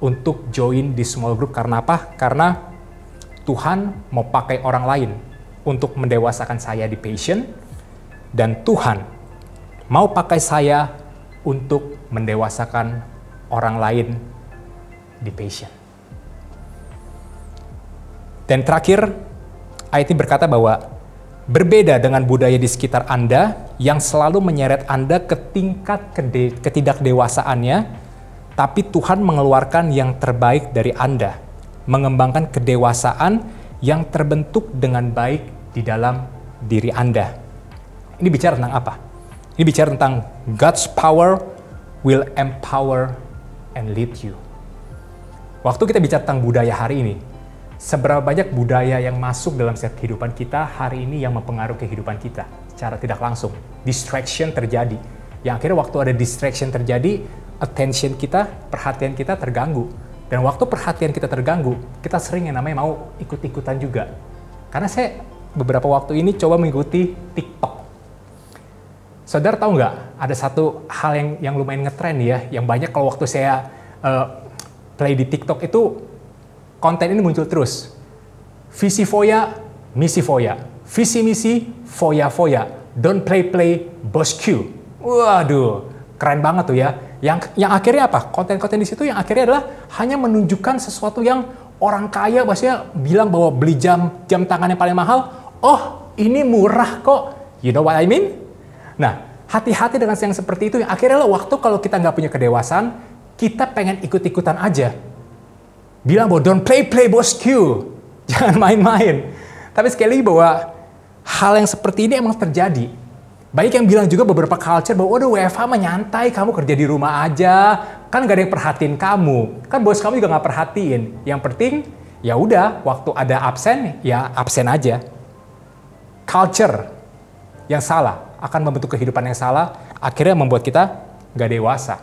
untuk join di small group. Karena apa? Karena Tuhan mau pakai orang lain untuk mendewasakan saya di passion, dan Tuhan mau pakai saya untuk mendewasakan orang lain di passion. Dan terakhir, ayat ini berkata bahwa berbeda dengan budaya di sekitar Anda yang selalu menyeret Anda ke tingkat ketidakdewasaannya, tapi Tuhan mengeluarkan yang terbaik dari Anda, mengembangkan kedewasaan yang terbentuk dengan baik di dalam diri Anda. Ini bicara tentang apa? Ini bicara tentang God's power will empower and lead you. Waktu kita bicara tentang budaya hari ini, seberapa banyak budaya yang masuk dalam setiap kehidupan kita hari ini yang mempengaruhi kehidupan kita secara tidak langsung. Distraction terjadi. Yang akhirnya waktu ada distraction terjadi, attention kita, perhatian kita terganggu. Dan waktu perhatian kita terganggu, kita sering yang namanya mau ikut-ikutan juga. Karena saya beberapa waktu ini coba mengikuti TikTok. Saudara tahu nggak, ada satu hal yang lumayan ngetren ya, yang banyak kalau waktu saya play di TikTok itu, konten ini muncul terus. Visi foya, misi foya. Visi misi, foya foya. Don't play, boss Q. Waduh, keren banget tuh ya. Yang akhirnya apa? Konten-konten di situ yang akhirnya adalah hanya menunjukkan sesuatu yang orang kaya maksudnya bilang bahwa beli jam tangan yang paling mahal, oh ini murah kok. You know what I mean? Nah, hati-hati dengan yang seperti itu. Yang akhirnya waktu kalau kita nggak punya kedewasaan, kita pengen ikut-ikutan aja. Bilang bahwa don't play boss Q. Jangan main-main. Tapi sekali lagi bahwa hal yang seperti ini emang terjadi. Banyak yang bilang juga beberapa culture bahwa waduh WFH mah nyantai, kamu kerja di rumah aja. Kan gak ada yang perhatiin kamu. Kan bos kamu juga gak perhatiin. Yang penting ya udah waktu ada absen ya absen aja. Culture yang salah akan membentuk kehidupan yang salah, akhirnya membuat kita gak dewasa.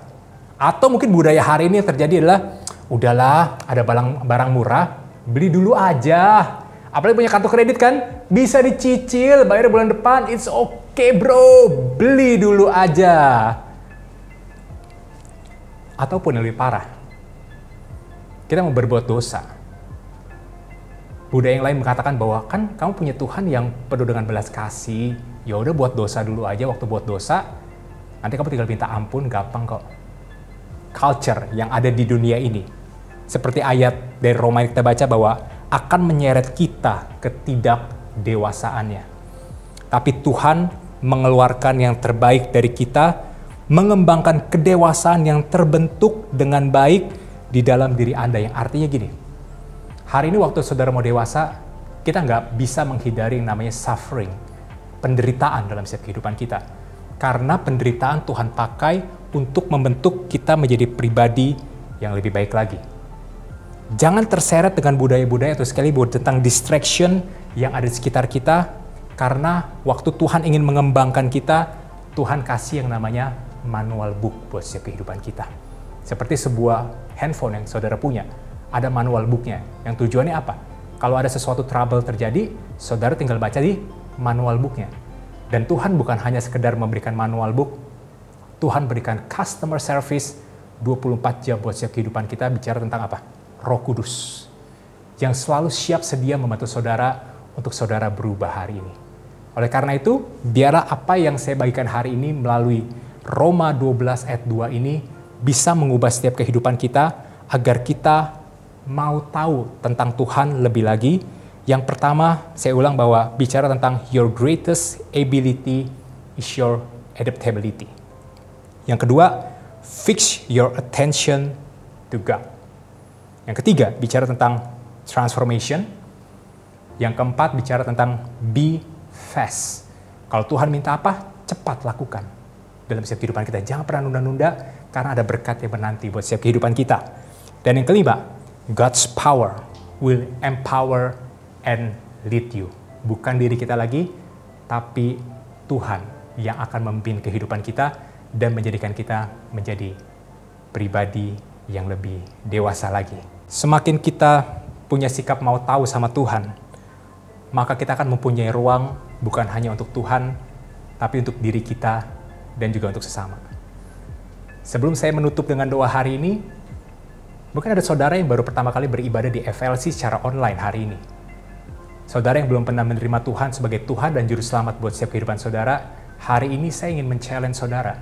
Atau mungkin budaya hari ini yang terjadi adalah, udahlah ada barang murah, beli dulu aja. Apalagi punya kartu kredit kan, bisa dicicil, bayar bulan depan, it's okay bro, beli dulu aja. Ataupun yang lebih parah, kita mau berbuat dosa. Budaya yang lain mengatakan bahwa kan kamu punya Tuhan yang penuh dengan belas kasih, ya udah buat dosa dulu aja. Waktu buat dosa, nanti kamu tinggal minta ampun, gampang kok. Culture yang ada di dunia ini, seperti ayat dari Roma yang kita baca bahwa akan menyeret kita ke ketidakdewasaannya. Tapi Tuhan mengeluarkan yang terbaik dari kita, mengembangkan kedewasaan yang terbentuk dengan baik di dalam diri Anda. Yang artinya gini, hari ini waktu saudara mau dewasa, kita nggak bisa menghindari yang namanya suffering, penderitaan dalam setiap kehidupan kita. Karena penderitaan Tuhan pakai untuk membentuk kita menjadi pribadi yang lebih baik lagi. Jangan terseret dengan budaya-budaya atau sekali tentang distraction yang ada di sekitar kita, karena waktu Tuhan ingin mengembangkan kita, Tuhan kasih yang namanya manual book buat setiap kehidupan kita. Seperti sebuah handphone yang saudara punya, ada manual booknya, yang tujuannya apa? Kalau ada sesuatu trouble terjadi, saudara tinggal baca di manual booknya. Dan Tuhan bukan hanya sekedar memberikan manual book, Tuhan berikan customer service 24 jam buat setiap kehidupan kita. Bicara tentang apa? Roh Kudus yang selalu siap sedia membantu saudara untuk saudara berubah hari ini. Oleh karena itu, biarlah apa yang saya bagikan hari ini melalui Roma 12 ayat 2 ini bisa mengubah setiap kehidupan kita agar kita mau tahu tentang Tuhan lebih lagi. Yang pertama, saya ulang bahwa bicara tentang your greatest ability is your adaptability. Yang kedua, fix your attention to God. Yang ketiga, bicara tentang transformation. Yang keempat, bicara tentang be fast. Kalau Tuhan minta apa, cepat lakukan dalam setiap kehidupan kita. Jangan pernah nunda-nunda, karena ada berkat yang menanti buat setiap kehidupan kita. Dan yang kelima, God's power will empower and lead you. Bukan diri kita lagi, tapi Tuhan yang akan memimpin kehidupan kita dan menjadikan kita menjadi pribadi yang lebih dewasa lagi. Semakin kita punya sikap mau tahu sama Tuhan, maka kita akan mempunyai ruang bukan hanya untuk Tuhan, tapi untuk diri kita dan juga untuk sesama. Sebelum saya menutup dengan doa hari ini, mungkin ada saudara yang baru pertama kali beribadah di FLC secara online hari ini. Saudara yang belum pernah menerima Tuhan sebagai Tuhan dan Juru Selamat buat setiap kehidupan saudara, hari ini saya ingin men-challenge saudara.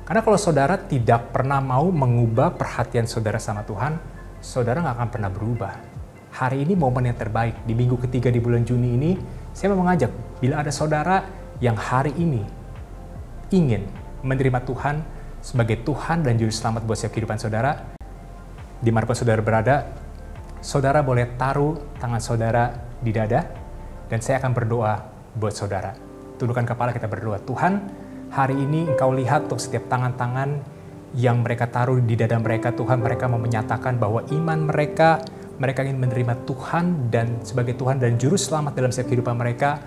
Karena kalau saudara tidak pernah mau mengubah perhatian saudara sama Tuhan, saudara nggak akan pernah berubah. Hari ini momen yang terbaik, di minggu ketiga di bulan Juni ini, saya mau mengajak, bila ada saudara yang hari ini ingin menerima Tuhan sebagai Tuhan dan Juru Selamat buat setiap kehidupan saudara, dimanapun saudara berada, saudara boleh taruh tangan saudara di dada, dan saya akan berdoa buat saudara. Tundukkan kepala, kita berdoa. Tuhan, hari ini Engkau lihat untuk setiap tangan-tangan yang mereka taruh di dada mereka. Tuhan, mereka mau menyatakan bahwa iman mereka ingin menerima Tuhan dan sebagai Tuhan dan Juru Selamat dalam setiap kehidupan mereka.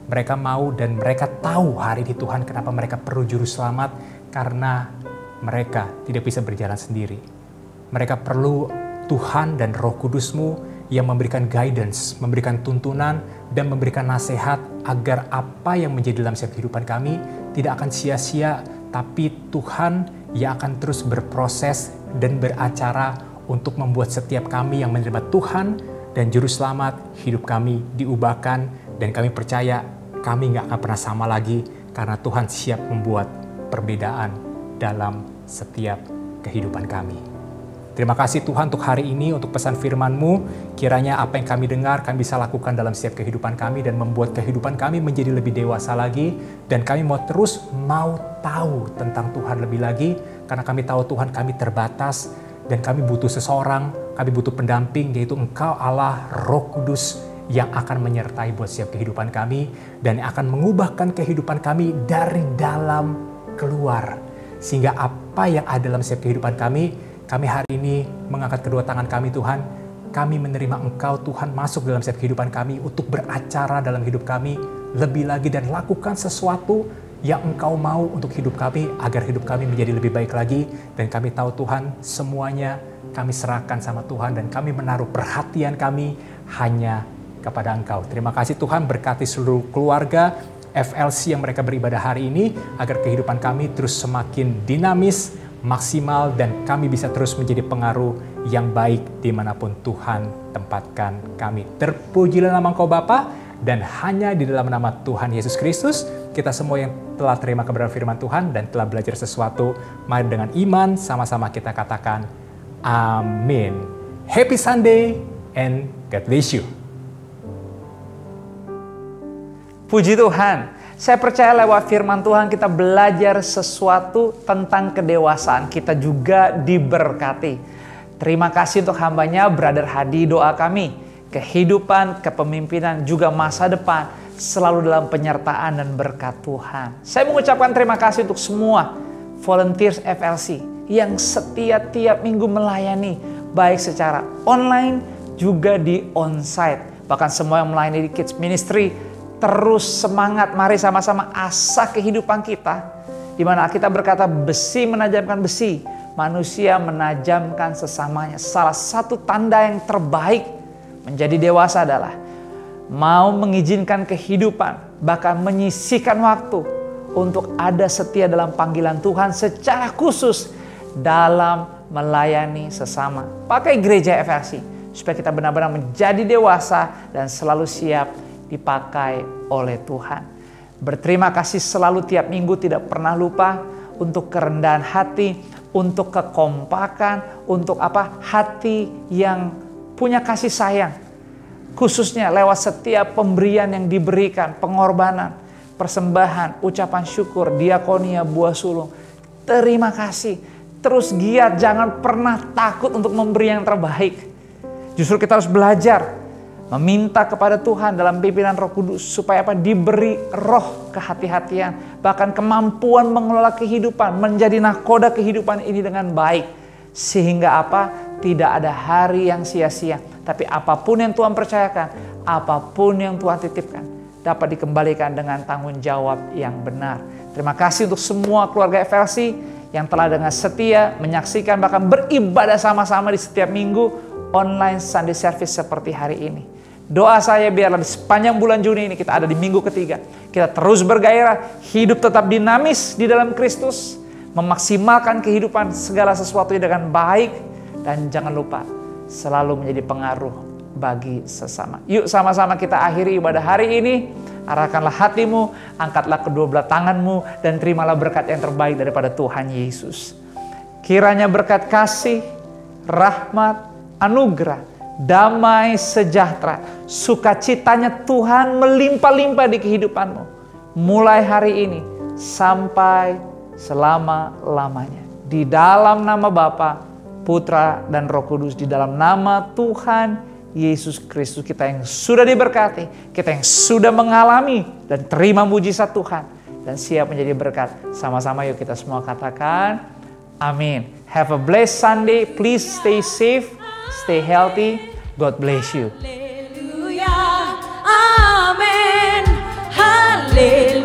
Mereka mau dan mereka tahu hari ini Tuhan kenapa mereka perlu Juru Selamat, karena mereka tidak bisa berjalan sendiri. Mereka perlu Tuhan dan Roh Kudus-Mu yang memberikan guidance, memberikan tuntunan, dan memberikan nasihat agar apa yang menjadi dalam setiap kehidupan kami tidak akan sia-sia, tapi Tuhan yang akan terus berproses dan beracara untuk membuat setiap kami yang menerima Tuhan dan Juru Selamat, hidup kami diubahkan, dan kami percaya kami nggak akan pernah sama lagi karena Tuhan siap membuat perbedaan dalam setiap kehidupan kami. Terima kasih Tuhan untuk hari ini, untuk pesan firman-Mu. Kiranya apa yang kami dengar, kami bisa lakukan dalam setiap kehidupan kami dan membuat kehidupan kami menjadi lebih dewasa lagi. Dan kami mau terus tahu tentang Tuhan lebih lagi, karena kami tahu Tuhan kami terbatas dan kami butuh seseorang, kami butuh pendamping, yaitu Engkau Allah Roh Kudus yang akan menyertai buat setiap kehidupan kami dan yang akan mengubahkan kehidupan kami dari dalam keluar. Sehingga apa yang ada dalam setiap kehidupan kami hari ini mengangkat kedua tangan kami Tuhan. Kami menerima Engkau Tuhan masuk dalam setiap kehidupan kami untuk beracara dalam hidup kami lebih lagi dan lakukan sesuatu yang Engkau mau untuk hidup kami agar hidup kami menjadi lebih baik lagi. Dan kami tahu Tuhan semuanya kami serahkan sama Tuhan dan kami menaruh perhatian kami hanya kepada Engkau. Terima kasih Tuhan, berkati seluruh keluarga FLC yang mereka beribadah hari ini agar kehidupan kami terus semakin dinamis, maksimal, dan kami bisa terus menjadi pengaruh yang baik dimanapun Tuhan tempatkan kami. Terpujilah nama Engkau Bapa, dan hanya di dalam nama Tuhan Yesus Kristus, kita semua yang telah terima kebenaran firman Tuhan dan telah belajar sesuatu, mari dengan iman sama-sama kita katakan, amin. Happy Sunday and God bless you. Puji Tuhan. Saya percaya lewat firman Tuhan kita belajar sesuatu tentang kedewasaan. Kita juga diberkati. Terima kasih untuk hambanya, Brother Hadi. Doa kami, kehidupan, kepemimpinan, juga masa depan selalu dalam penyertaan dan berkat Tuhan. Saya mengucapkan terima kasih untuk semua volunteers FLC yang setia tiap minggu melayani, baik secara online juga di onsite. Bahkan semua yang melayani di Kids Ministry, terus semangat, mari sama-sama asah kehidupan kita. Di mana kita berkata besi menajamkan besi, manusia menajamkan sesamanya. Salah satu tanda yang terbaik menjadi dewasa adalah mau mengizinkan kehidupan, bahkan menyisihkan waktu untuk ada setia dalam panggilan Tuhan secara khusus dalam melayani sesama. Pakai gereja FLC supaya kita benar-benar menjadi dewasa dan selalu siap dipakai oleh Tuhan. Berterima kasih selalu tiap minggu, tidak pernah lupa untuk kerendahan hati, untuk kekompakan, untuk hati yang punya kasih sayang. Khususnya lewat setiap pemberian yang diberikan, pengorbanan, persembahan, ucapan syukur, diakonia, buah sulung. Terima kasih. Terus giat, jangan pernah takut untuk memberi yang terbaik. Justru kita harus belajar meminta kepada Tuhan dalam pimpinan Roh Kudus supaya diberi roh kehati-hatian, bahkan kemampuan mengelola kehidupan, menjadi nahkoda kehidupan ini dengan baik, sehingga tidak ada hari yang sia-sia, tapi apapun yang Tuhan percayakan, apapun yang Tuhan titipkan dapat dikembalikan dengan tanggung jawab yang benar. Terima kasih untuk semua keluarga FLC yang telah dengan setia menyaksikan bahkan beribadah sama-sama di setiap minggu online Sunday Service seperti hari ini. Doa saya biarlah di sepanjang bulan Juni ini kita ada di minggu ketiga. Kita terus bergairah, hidup tetap dinamis di dalam Kristus, memaksimalkan kehidupan segala sesuatunya dengan baik, dan jangan lupa selalu menjadi pengaruh bagi sesama. Yuk sama-sama kita akhiri ibadah hari ini. Arahkanlah hatimu, angkatlah kedua belah tanganmu, dan terimalah berkat yang terbaik daripada Tuhan Yesus. Kiranya berkat kasih, rahmat, anugerah, damai sejahtera, sukacitanya Tuhan melimpah-limpah di kehidupanmu. Mulai hari ini sampai selama-lamanya. Di dalam nama Bapa, Putra, dan Roh Kudus, di dalam nama Tuhan Yesus Kristus, kita yang sudah diberkati, kita yang sudah mengalami dan terima mujizat Tuhan dan siap menjadi berkat. Sama-sama yuk kita semua katakan amin. Have a blessed Sunday. Please stay safe, stay healthy. God bless you. Haleluya, amin, haleluya.